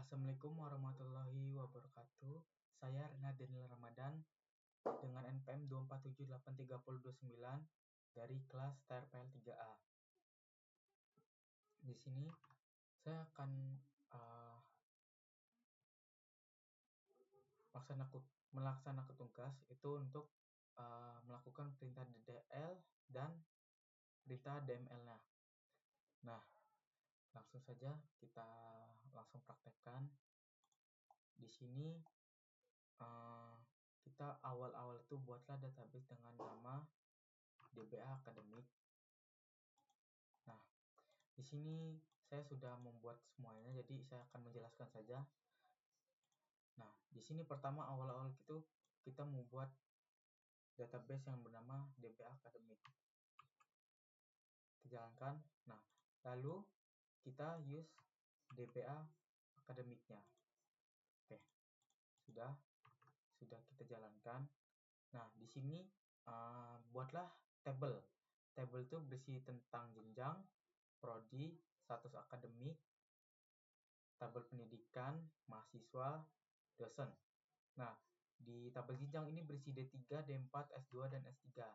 Assalamualaikum warahmatullahi wabarakatuh. Saya Renat Daniel Ramadan dengan NPM 2478329 dari kelas TRPL 3A. Di sini saya akan melaksanakan tugas itu untuk melakukan perintah DDL dan perintah DML-nya. Nah, langsung saja kita langsung praktekkan. Di sini kita awal-awal itu buatlah database dengan nama DBA Academic. Nah, di sini saya sudah membuat semuanya, jadi saya akan menjelaskan saja. Nah, di sini pertama awal-awal itu kita membuat database yang bernama DBA Academic. Kita jalankan. Nah, lalu kita use DBA Academic-nya. Oke, sudah kita jalankan. Nah, di sini buatlah tabel. Tabel itu berisi tentang jenjang, prodi, status akademik, tabel pendidikan, mahasiswa, dosen. Nah, di tabel jenjang ini berisi D3, D4, S2, dan S3.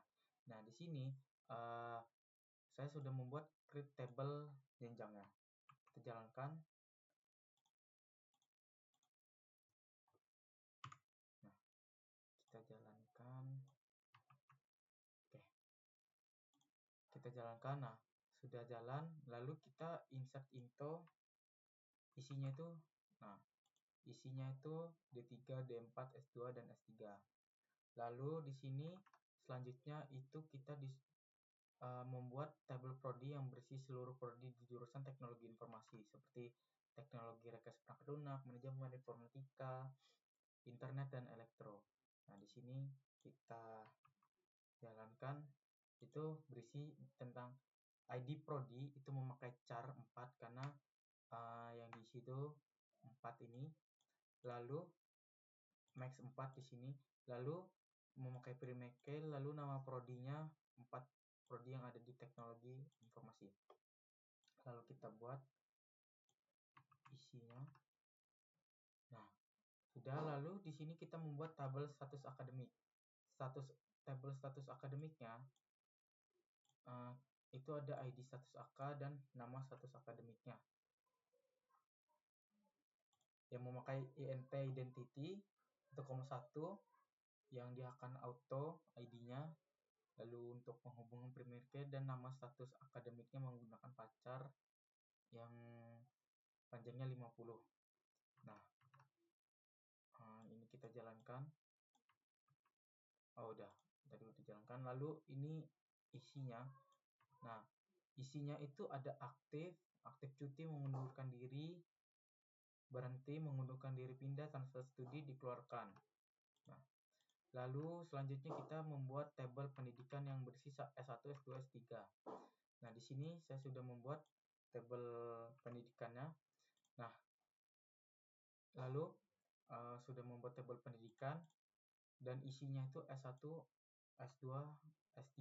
Nah, di sini saya sudah membuat create table jenjangnya. Kita jalankan. Nah, kita jalankan. Oke. Kita jalankan. Nah, sudah jalan, lalu kita insert into isinya itu D3, D4, S2 dan S3. Lalu di sini selanjutnya itu kita membuat tabel prodi yang berisi seluruh prodi di jurusan teknologi informasi seperti teknologi rekayasa perangkat lunak, manajemen informatika, internet dan elektro. Nah, di sini kita jalankan, itu berisi tentang ID prodi itu memakai char 4 karena yang di situ 4 ini. Lalu max 4 di sini. Lalu memakai pre-make, lalu nama prodinya 4 prodi yang ada di teknologi informasi. Lalu kita buat isinya. Nah, sudah. Lalu di sini kita membuat tabel status akademik. Tabel status akademiknya itu ada ID status AK dan nama status akademiknya yang memakai INT identity 1,1 yang dia akan auto ID-nya. Lalu untuk penghubungan primary key dan nama status akademiknya menggunakan pacar yang panjangnya 50. Nah, ini kita jalankan. Udah dijalankan. Lalu ini isinya. Nah, isinya itu ada aktif cuti, mengundurkan diri, berhenti, mengundurkan diri, pindah, transfer studi, dikeluarkan. Nah, lalu selanjutnya kita membuat tabel pendidikan yang berisi S1, S2, S3. Nah, di sini saya sudah membuat tabel pendidikannya. Nah, lalu sudah membuat tabel pendidikan dan isinya itu S1, S2, S3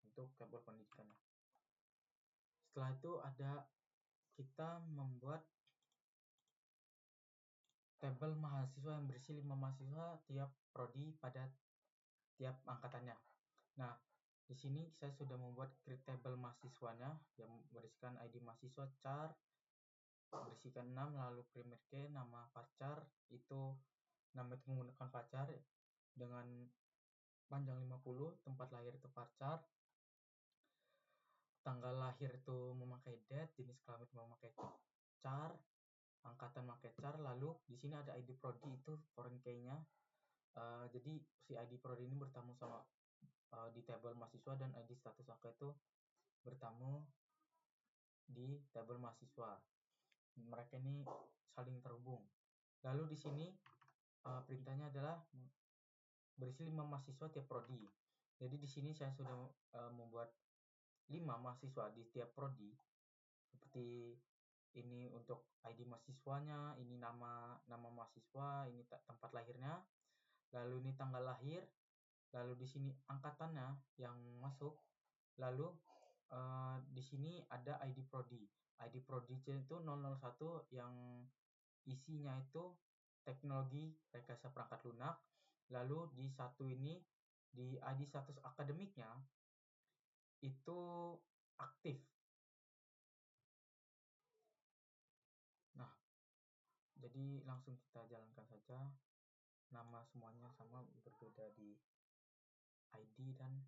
untuk tabel pendidikannya. Setelah itu kita membuat tabel mahasiswa yang berisi 5 mahasiswa tiap prodi pada tiap angkatannya. Nah, di sini saya sudah membuat create table mahasiswanya yang berisikan ID mahasiswa, char, berisikan 6, lalu primary key, nama pacar, itu nama itu menggunakan pacar dengan panjang 50, tempat lahir itu pacar, tanggal lahir itu memakai date, jenis kelamin memakai char, angkatan memakai char. Lalu di sini ada ID prodi itu foreign key-nya. Jadi si ID prodi ini bertamu sama di tabel mahasiswa dan ID status AK itu bertamu di tabel mahasiswa. Mereka ini saling terhubung. Lalu di sini perintahnya adalah berisi 5 mahasiswa tiap prodi. Jadi di sini saya sudah membuat 5 mahasiswa di tiap prodi. Seperti ini untuk ID mahasiswanya, ini nama mahasiswa, ini tempat lahirnya, lalu ini tanggal lahir, lalu di sini angkatannya yang masuk, lalu di sini ada ID prodi. ID prodi itu 001 yang isinya itu teknologi rekayasa perangkat lunak. Lalu di satu ini, di ID status akademiknya itu aktif. Nah, jadi langsung kita jalankan saja. Nama semuanya sama, berbeda di ID dan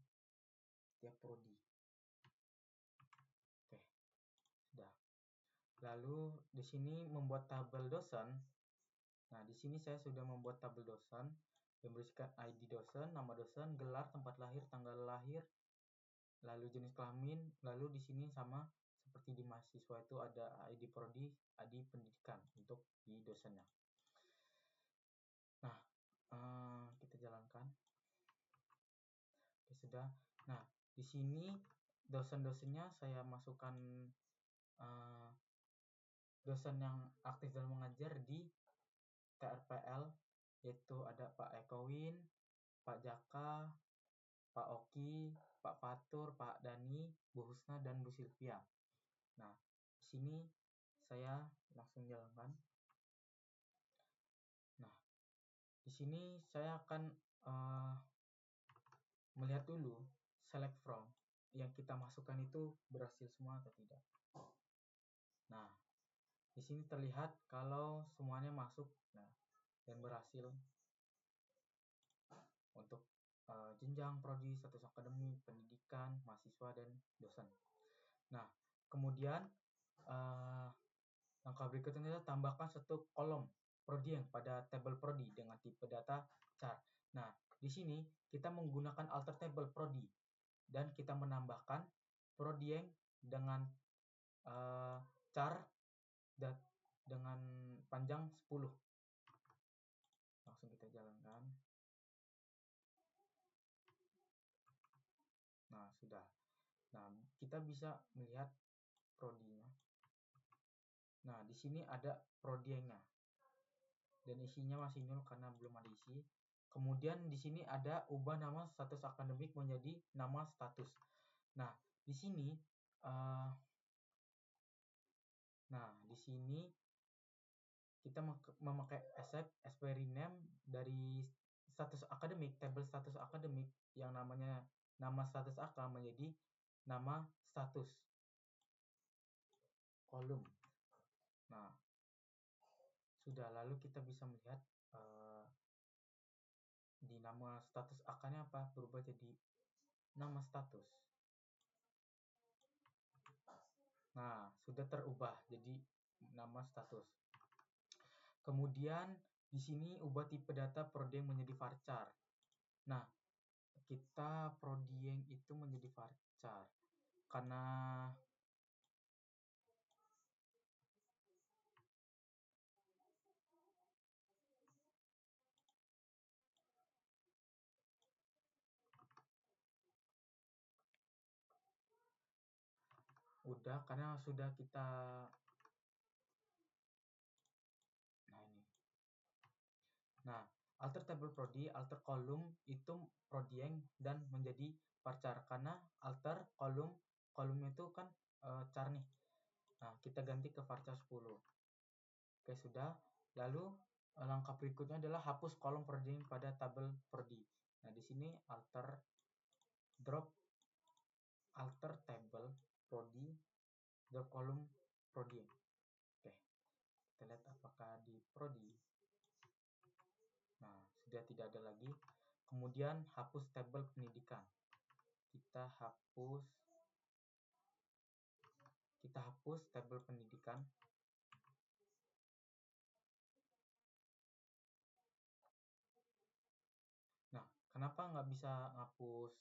tiap prodi. Oke, sudah. Lalu di sini membuat tabel dosen. Nah, di sini saya sudah membuat tabel dosen yang berisikan ID dosen, nama dosen, gelar, tempat lahir, tanggal lahir, lalu jenis kelamin. Lalu di sini sama seperti di mahasiswa itu ada ID prodi, ID pendidikan untuk di dosennya. Nah, kita jalankan. Oke, sudah. Nah, di sini dosen-dosennya saya masukkan dosen yang aktif dalam mengajar di TRPL, yaitu ada Pak Ekowin, Pak Jaka, Pak Oki, Pak Fatur, Pak Dani, Bu Husna, dan Bu Silvia. Nah, di sini saya langsung jalankan. Nah, di sini saya akan melihat dulu select from yang kita masukkan itu berhasil semua atau tidak. Nah, di sini terlihat kalau semuanya masuk, nah, dan berhasil untuk jenjang prodi, status akademik, pendidikan, mahasiswa, dan dosen. Nah, kemudian langkah berikutnya adalah tambahkan satu kolom prodi yang pada tabel prodi dengan tipe data char. Nah, di sini kita menggunakan alter table prodi dan kita menambahkan prodi yang dengan char dengan panjang 10. Langsung kita jalankan. Nah, sudah. Nah, kita bisa melihat prodinya. Nah, di sini ada prodinya. Dan isinya masih nol karena belum ada isi. Kemudian di sini ada ubah nama status akademik menjadi nama status. Nah, di sini kita memakai expiry name dari status akademik, tabel status akademik yang namanya nama status AK menjadi nama status kolom. Nah, sudah, lalu kita bisa melihat di nama status AK-nya apa, berubah jadi nama status. Nah, sudah terubah jadi nama status. Kemudian di sini ubah tipe data prodieng menjadi varchar. Nah, kita prodieng itu menjadi varchar karena karena sudah kita alter table prodi, alter kolom itu prodieng dan menjadi varchar karena alter kolomnya itu kan char nih. Nah, kita ganti ke varchar 10. Oke, sudah. Lalu langkah berikutnya adalah hapus kolom prodieng pada tabel prodi. Nah, di sini alter table prodi drop kolom prodieng. Oke, kita lihat apakah di prodi. Nah, sudah tidak ada lagi. Kemudian hapus tabel pendidikan. Kita hapus tabel pendidikan. Nah, kenapa nggak bisa ngapus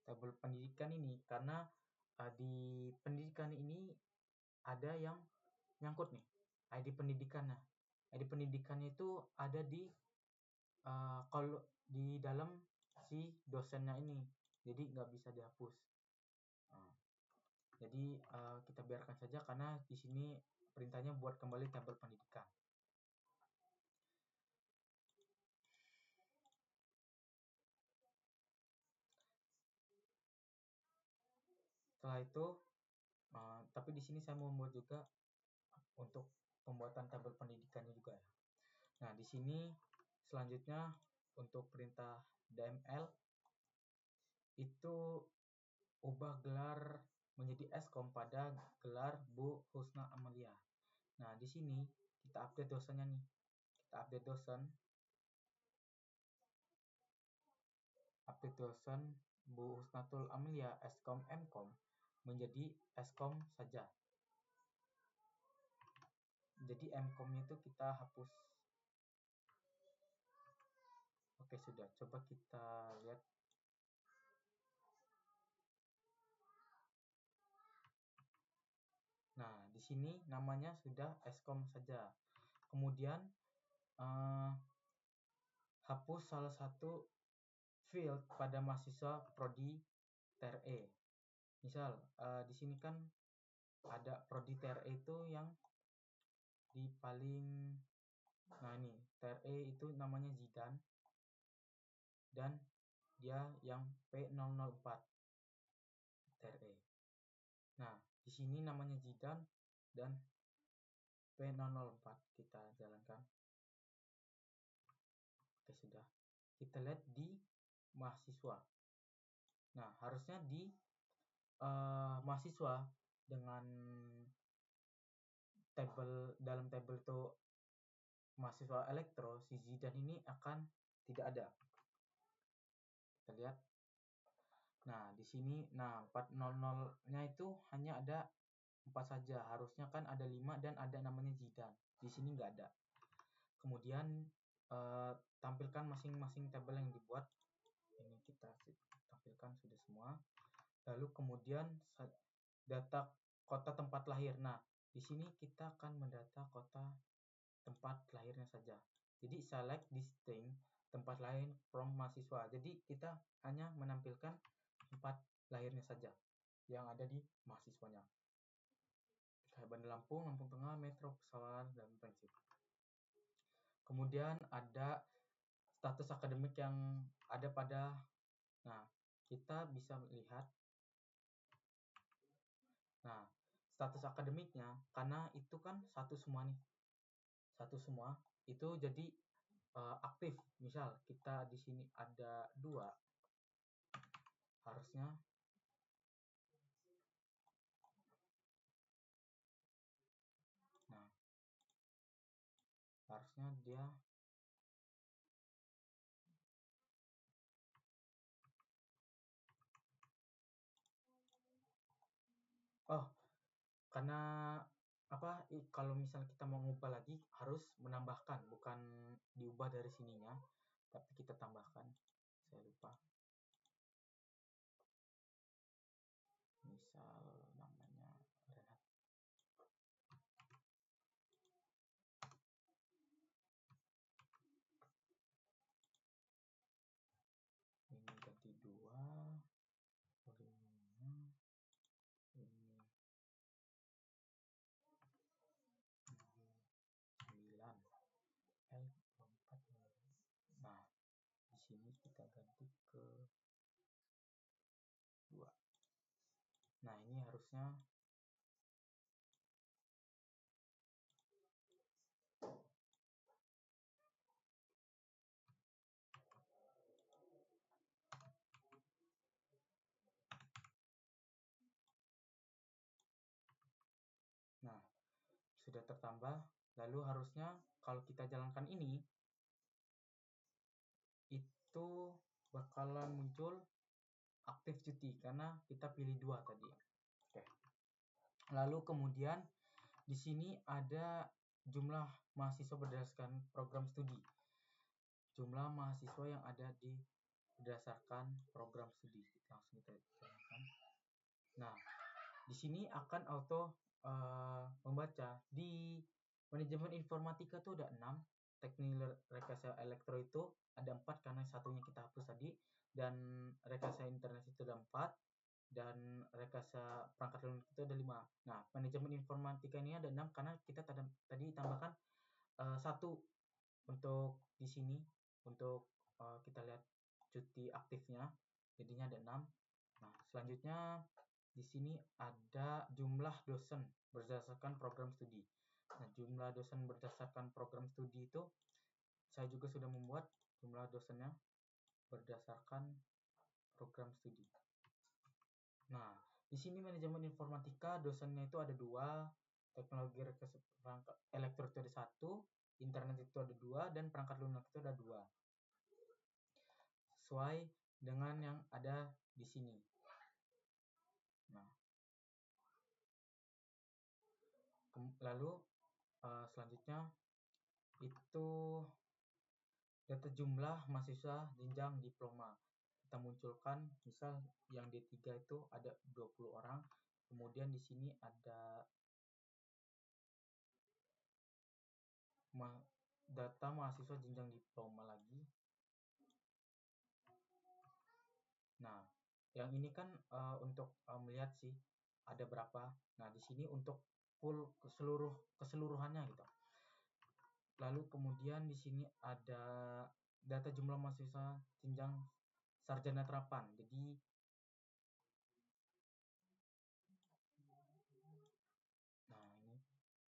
tabel pendidikan ini? Karena di pendidikan ini ada yang nyangkut nih, ID pendidikannya. ID pendidikannya itu ada di kalau di dalam si dosennya ini, jadi nggak bisa dihapus. Jadi kita biarkan saja karena di sini perintahnya buat kembali tabel pendidikan. Setelah itu, tapi di sini saya mau membuat juga untuk pembuatan tabel pendidikannya juga sini selanjutnya untuk perintah DML itu ubah gelar menjadi Eskom pada gelar Bu Husna Amalia. Nah, di sini kita update dosennya nih. Kita update dosen Bu Husnatul Amalia Eskom Mkom menjadi Eskom saja. Jadi Mkom-nya itu kita hapus. Oke, sudah. Coba kita lihat. Nah, di sini namanya sudah Eskom saja. Kemudian hapus salah satu field pada mahasiswa prodi TRE. Misal di sini kan ada prodi TRE itu yang di paling, nah ini TRE itu namanya Zidan dan dia yang P004 TRE. Nah, di sini namanya Zidan dan P004 kita jalankan. Oke, sudah. Kita lihat di mahasiswa. Nah, harusnya di mahasiswa dengan dalam tabel itu mahasiswa elektro, si Zidan ini akan tidak ada. Kita lihat. Nah, di sini 400-nya itu hanya ada 4 saja. Harusnya kan ada 5 dan ada namanya Zidan. Di sini nggak ada. Kemudian tampilkan masing-masing tabel yang dibuat. Ini kita tampilkan sudah semua. Lalu kemudian data kota tempat lahir. Nah, di sini kita akan mendata kota tempat lahirnya saja. Jadi select distinct tempat lahir from mahasiswa. Jadi kita hanya menampilkan tempat lahirnya saja yang ada di mahasiswanya. Kayak Bandar Lampung, Lampung Tengah, Metro, Pesawaran, dan Prinsip. Kemudian ada status akademik yang ada pada, nah kita bisa lihat. Nah, status akademiknya karena itu kan satu semua nih, satu semua itu jadi aktif. Misal kita di sini ada 2, harusnya dia karena apa, kalau misalnya kita mau ngubah lagi harus menambahkan, bukan diubah dari sininya, tapi kita tambahkan. Saya lupa. Misal namanya Renat. Ini ganti 2. Nah, di sini kita ganti ke 2. Nah, ini harusnya sudah tertambah. Lalu harusnya kalau kita jalankan ini itu bakalan muncul aktif cuti karena kita pilih 2 tadi. Oke. Lalu kemudian di sini ada jumlah mahasiswa berdasarkan program studi. Jumlah mahasiswa yang ada di berdasarkan program studi. Langsung kita jalankan. Nah, di sini akan auto membaca. Di manajemen informatika tuh ada 6, teknik rekayasa elektro itu ada 4 karena satunya kita hapus tadi, dan rekayasa internet itu ada 4, dan rekayasa perangkat lunak itu ada 5. Nah, manajemen informatika ini ada 6 karena kita tadi tambahkan 1 untuk di sini untuk kita lihat cuti aktifnya, jadinya ada 6. Nah, selanjutnya di sini ada jumlah dosen berdasarkan program studi. Nah, jumlah dosen berdasarkan program studi itu saya juga sudah membuat jumlah dosennya berdasarkan program studi. Nah, di sini manajemen informatika dosennya itu ada 2, teknologi perangkat elektro itu ada 1, internet itu ada 2, dan perangkat lunak itu ada 2. Sesuai dengan yang ada di sini. Nah, lalu selanjutnya itu data jumlah mahasiswa jenjang diploma. Kita munculkan misal yang D3 itu ada 20 orang. Kemudian di sini ada data mahasiswa jenjang diploma lagi. Nah, yang ini kan untuk melihat sih ada berapa. Nah, di sini untuk full keseluruhannya gitu. Lalu kemudian di sini ada data jumlah mahasiswa jenjang sarjana terapan. Jadi nah, ini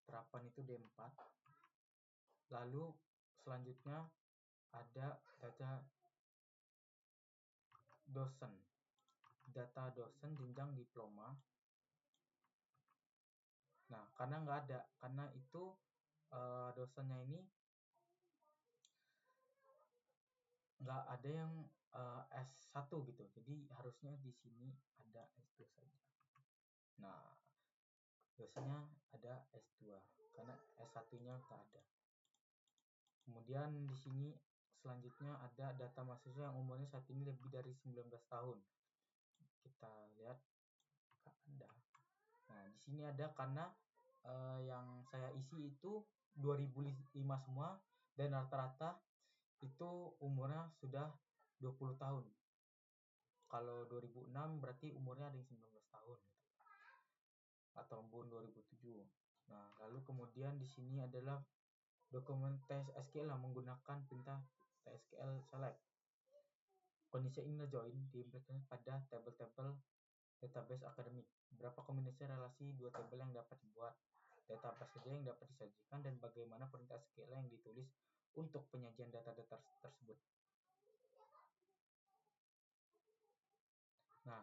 terapan itu D4. Lalu selanjutnya ada data dosen. Data dosen jenjang diploma. Nah, karena nggak ada, karena itu dosennya ini nggak ada yang S1 gitu. Jadi harusnya di sini ada S2 saja. Nah, dosennya ada S2 karena S1-nya nggak ada. Kemudian di sini selanjutnya ada data mahasiswa yang umurnya saat ini lebih dari 19 tahun. Kita lihat nggak ada. Nah, di sini ada karena yang saya isi itu 2005 semua dan rata-rata itu umurnya sudah 20 tahun. Kalau 2006 berarti umurnya ada yang 19 tahun gitu. Ataupun 2007. Nah, lalu kemudian di sini adalah dokumen tes SQL yang menggunakan perintah TSQL select. Kondisi inner join diimplementasikan pada tabel-tabel database akademik. Berapa kombinasi relasi dua tabel yang dapat dibuat, data apa saja yang dapat disajikan, dan bagaimana perintah SQL yang ditulis untuk penyajian data-data tersebut. Nah,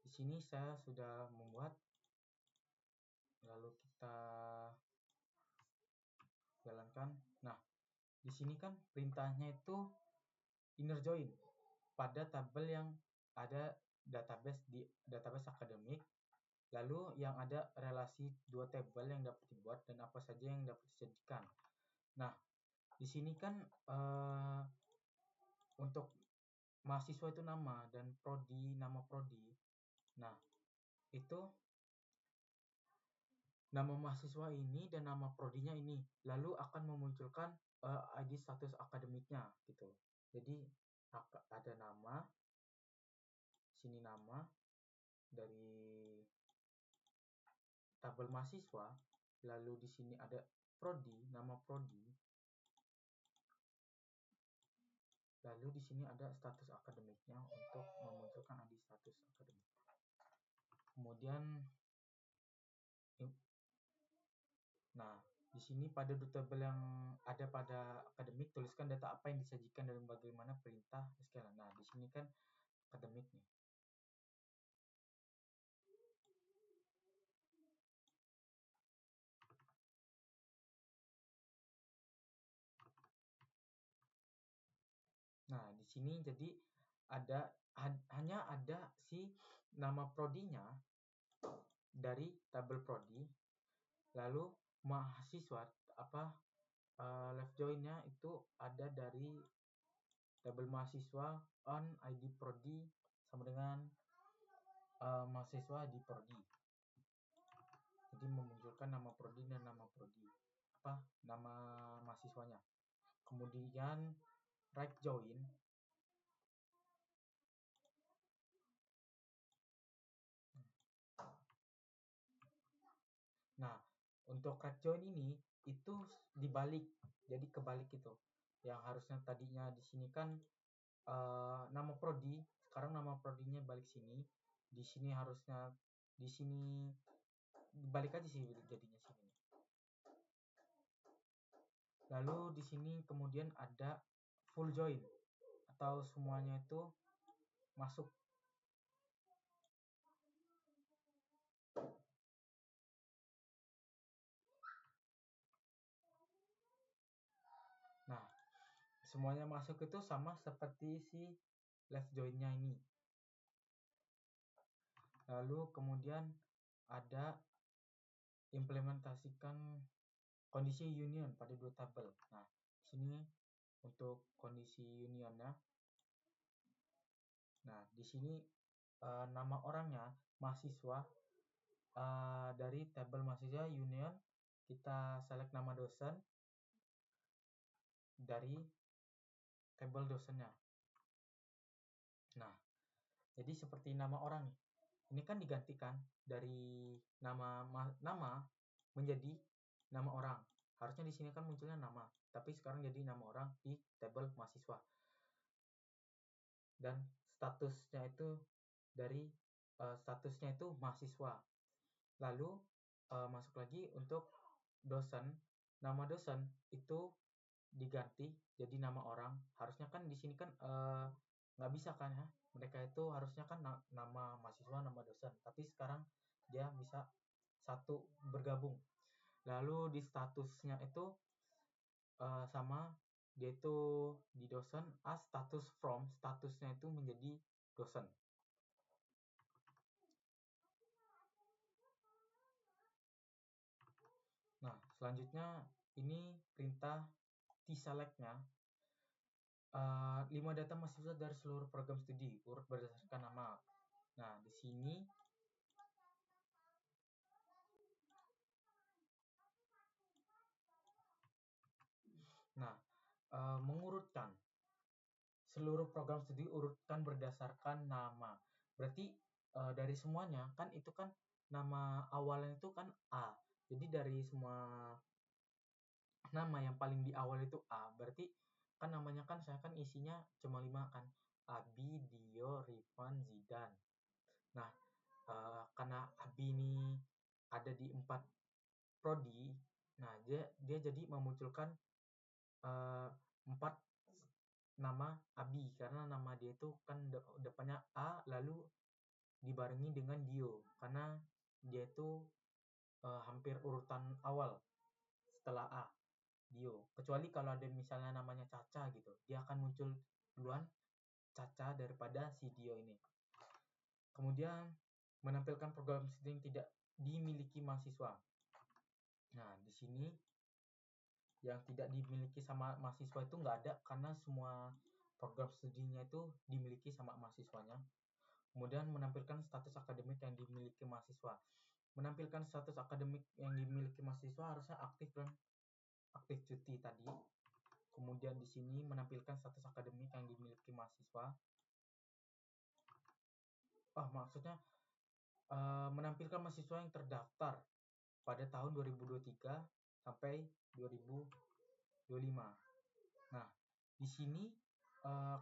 di sini saya sudah membuat. Lalu kita jalankan. Nah, di sini kan perintahnya itu inner join pada tabel yang ada database akademik. Lalu yang ada relasi dua tabel yang dapat dibuat dan apa saja yang dapat disajikan. Nah, di sini kan untuk mahasiswa itu nama dan nama prodi. Nah, itu nama mahasiswa ini dan nama prodinya ini. Lalu akan memunculkan ID status akademiknya gitu. Jadi ada nama, sini nama dari tabel mahasiswa, lalu di sini ada prodi, nama prodi. Lalu di sini ada status akademiknya untuk memunculkan ID status akademik. Kemudian nah, di sini pada tabel yang ada pada akademik tuliskan data apa yang disajikan dan bagaimana perintah SQL. Nah, di sini kan akademik nih. Nah, di sini jadi hanya ada si nama prodinya dari tabel prodi, lalu mahasiswa left joinnya itu ada dari tabel mahasiswa on ID prodi sama dengan mahasiswa di prodi. Jadi memunculkan nama prodi dan nama prodi nama mahasiswanya. Kemudian right join. Nah, untuk right join ini itu dibalik, jadi kebalik gitu. Yang harusnya tadinya di sini kan nama prodi, sekarang nama prodinya balik sini. Di sini harusnya di sini dibalik aja sih jadinya sini. Lalu di sini kemudian ada full join atau semuanya itu masuk. Nah, semuanya masuk itu sama seperti si left join-nya ini. Lalu kemudian ada implementasikan kondisi union pada dua tabel. Nah, di sini untuk kondisi unionnya. Nah, di sini nama orangnya mahasiswa, dari tabel mahasiswa union kita select nama dosen dari tabel dosennya. Nah, jadi seperti nama orang nih. Ini kan digantikan dari nama menjadi nama orang. Harusnya di sini kan munculnya nama, tapi sekarang jadi nama orang di tabel mahasiswa. Dan statusnya itu dari statusnya itu mahasiswa. Lalu masuk lagi untuk dosen. Nama dosen itu diganti jadi nama orang. Harusnya kan di sini kan nggak bisa kan ya. Mereka itu harusnya kan nama mahasiswa, nama dosen. Tapi sekarang dia bisa satu bergabung. Lalu di statusnya itu sama, dia itu di dosen as status from, statusnya itu menjadi dosen. Nah, selanjutnya ini perintah T-select-nya. 5 data mahasiswa dari seluruh program studi urut berdasarkan nama. Nah, di sini mengurutkan seluruh program studi urutkan berdasarkan nama. Berarti dari semuanya kan itu kan nama awalnya itu kan A. Jadi dari semua nama yang paling di awal itu A. Berarti kan namanya kan saya kan isinya cuma 5 kan. Abi, Dio, Rifan, Zidan. Nah, karena Abi ini ada di 4 prodi, nah dia jadi memunculkan 4 nama Abi karena nama dia itu kan depannya A lalu dibarengi dengan Dio karena dia itu hampir urutan awal setelah A, Dio. Kecuali kalau ada misalnya namanya Caca gitu, dia akan muncul duluan Caca daripada si Dio ini. Kemudian menampilkan program studi yang tidak dimiliki mahasiswa. Nah, di sini yang tidak dimiliki sama mahasiswa itu nggak ada karena semua program studinya itu dimiliki sama mahasiswanya. Kemudian menampilkan status akademik yang dimiliki mahasiswa. Menampilkan status akademik yang dimiliki mahasiswa harusnya aktif dan aktif cuti tadi. Kemudian di sini menampilkan status akademik yang dimiliki mahasiswa. Maksudnya menampilkan mahasiswa yang terdaftar pada tahun 2023 sampai 2025. Nah, di sini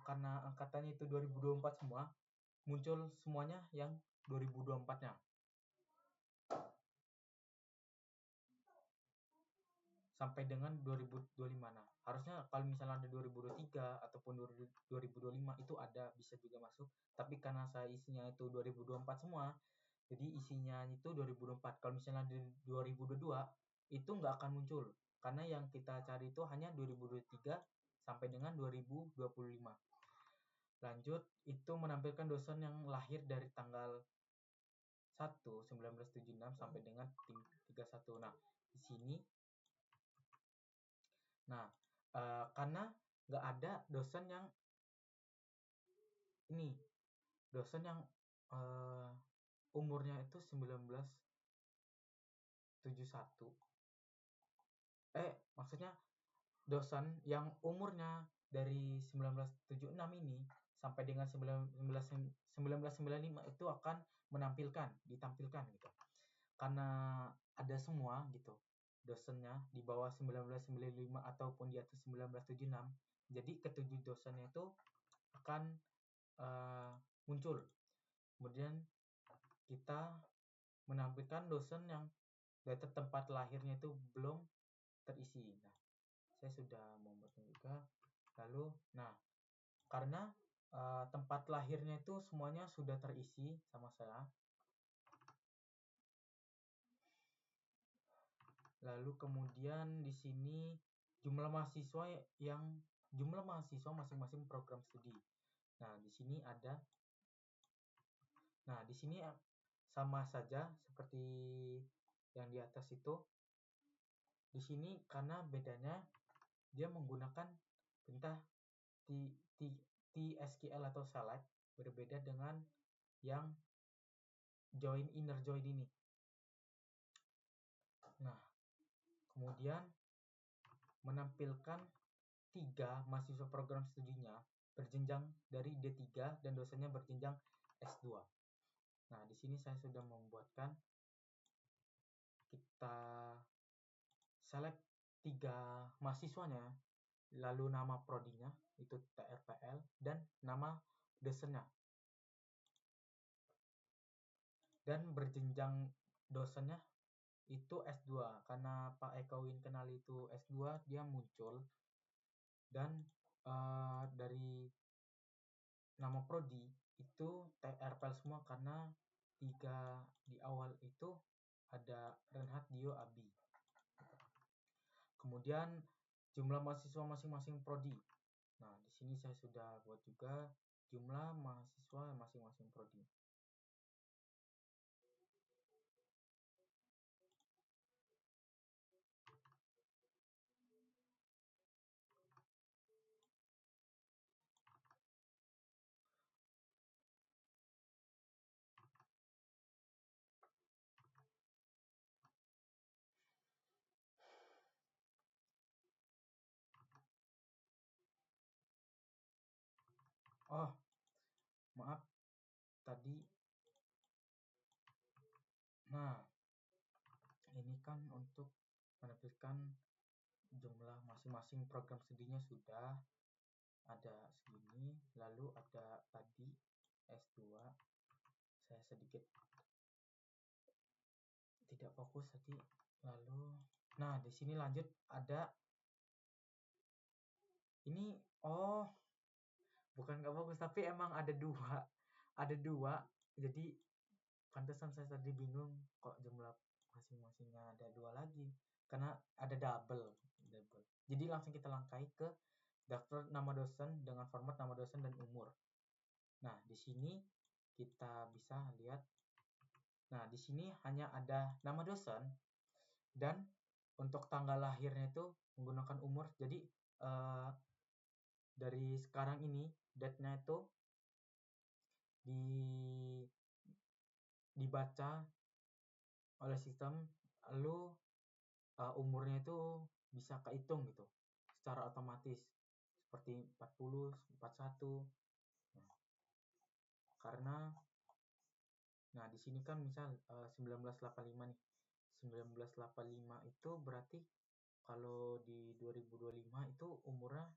karena angkatannya itu 2024 semua, muncul semuanya yang 2024-nya. Sampai dengan 2025. Nah, harusnya kalau misalnya ada 2023 ataupun 2025 itu ada bisa juga masuk. Tapi karena saya isinya itu 2024 semua, jadi isinya itu 2024. Kalau misalnya di 2022 itu nggak akan muncul karena yang kita cari itu hanya 2023 sampai dengan 2025. Lanjut, itu menampilkan dosen yang lahir dari tanggal 1 1976 sampai dengan 31. Nah, di sini karena nggak ada dosen yang ini, dosen yang umurnya itu 1971. Maksudnya dosen yang umurnya dari 1976 ini sampai dengan 1995 itu akan ditampilkan gitu. Karena ada semua gitu dosennya di bawah 1995 ataupun di atas 1976. Jadi ketujuh dosennya itu akan muncul. Kemudian kita menampilkan dosen yang data tempat lahirnya itu belum terisi. Nah, saya sudah membuatnya juga. Lalu, nah, karena tempat lahirnya itu semuanya sudah terisi sama saya. Lalu kemudian di sini jumlah mahasiswa masing-masing program studi. Nah, di sini ada. Nah, di sini sama saja seperti yang di atas itu. Di sini karena bedanya dia menggunakan perintah tsql atau select, berbeda dengan yang inner join ini. Nah, kemudian menampilkan 3 mahasiswa program studinya berjenjang dari D3 dan dosennya berjenjang S2. Nah, di sini saya sudah membuatkan, kita select 3 mahasiswanya, lalu nama prodinya itu TRPL dan nama dosennya. Dan berjenjang dosennya itu S2, karena Pak Eka Win Kenali itu S2, dia muncul. Dan dari nama prodi itu TRPL semua karena 3 di awal itu ada Renhat, Dio, Abi. Kemudian jumlah mahasiswa masing-masing prodi. Nah, di sini saya sudah buat juga jumlah mahasiswa masing-masing prodi. Oh, maaf tadi. Nah, ini kan untuk menampilkan jumlah masing-masing program studinya sudah ada segini. Lalu ada tadi S2, saya sedikit tidak fokus tadi. Lalu, nah, di sini lanjut ada ini. Oh, bukan nggak fokus, tapi emang ada dua. Jadi pantesan saya tadi bingung kok jumlah masing-masingnya ada 2 lagi, karena ada double. Jadi langsung kita langkai ke daftar nama dosen dengan format nama dosen dan umur. Nah, di sini kita bisa lihat. Nah, di sini hanya ada nama dosen dan untuk tanggal lahirnya itu menggunakan umur. Jadi dari sekarang ini date-nya itu dibaca oleh sistem, lalu umurnya itu bisa kehitung gitu secara otomatis seperti 40, 41. Nah, karena di sini kan misal 1985 nih. 1985 itu berarti kalau di 2025 itu umurnya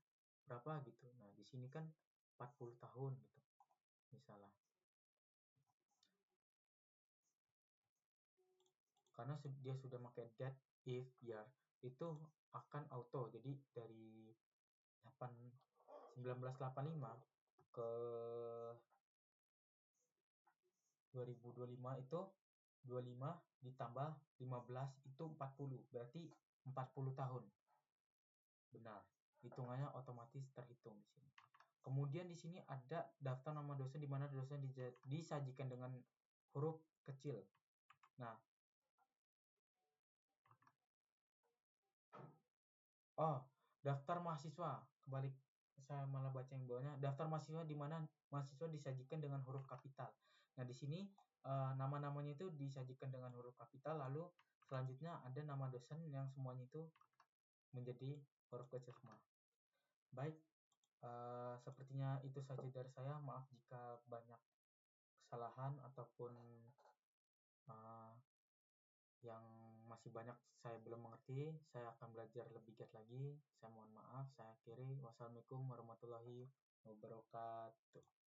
berapa gitu. Nah, di sini kan 40 tahun gitu misalnya. Karena dia sudah pakai that, if, year, itu akan auto. Jadi dari 1985 ke 2025 itu 25 ditambah 15 itu 40, berarti 40 tahun. Benar, hitungannya otomatis terhitung di sini. Kemudian di sini ada daftar nama dosen, di mana dosen disajikan dengan huruf kecil. Nah, daftar mahasiswa, kebalik, saya malah baca yang bawahnya. Daftar mahasiswa di mana mahasiswa disajikan dengan huruf kapital. Nah, di sini nama-namanya itu disajikan dengan huruf kapital, lalu selanjutnya ada nama dosen yang semuanya itu menjadi huruf kecil semua. Baik, sepertinya itu saja dari saya. Maaf jika banyak kesalahan ataupun yang masih banyak saya belum mengerti. Saya akan belajar lebih giat lagi. Saya mohon maaf. Saya akhiri. Wassalamualaikum warahmatullahi wabarakatuh.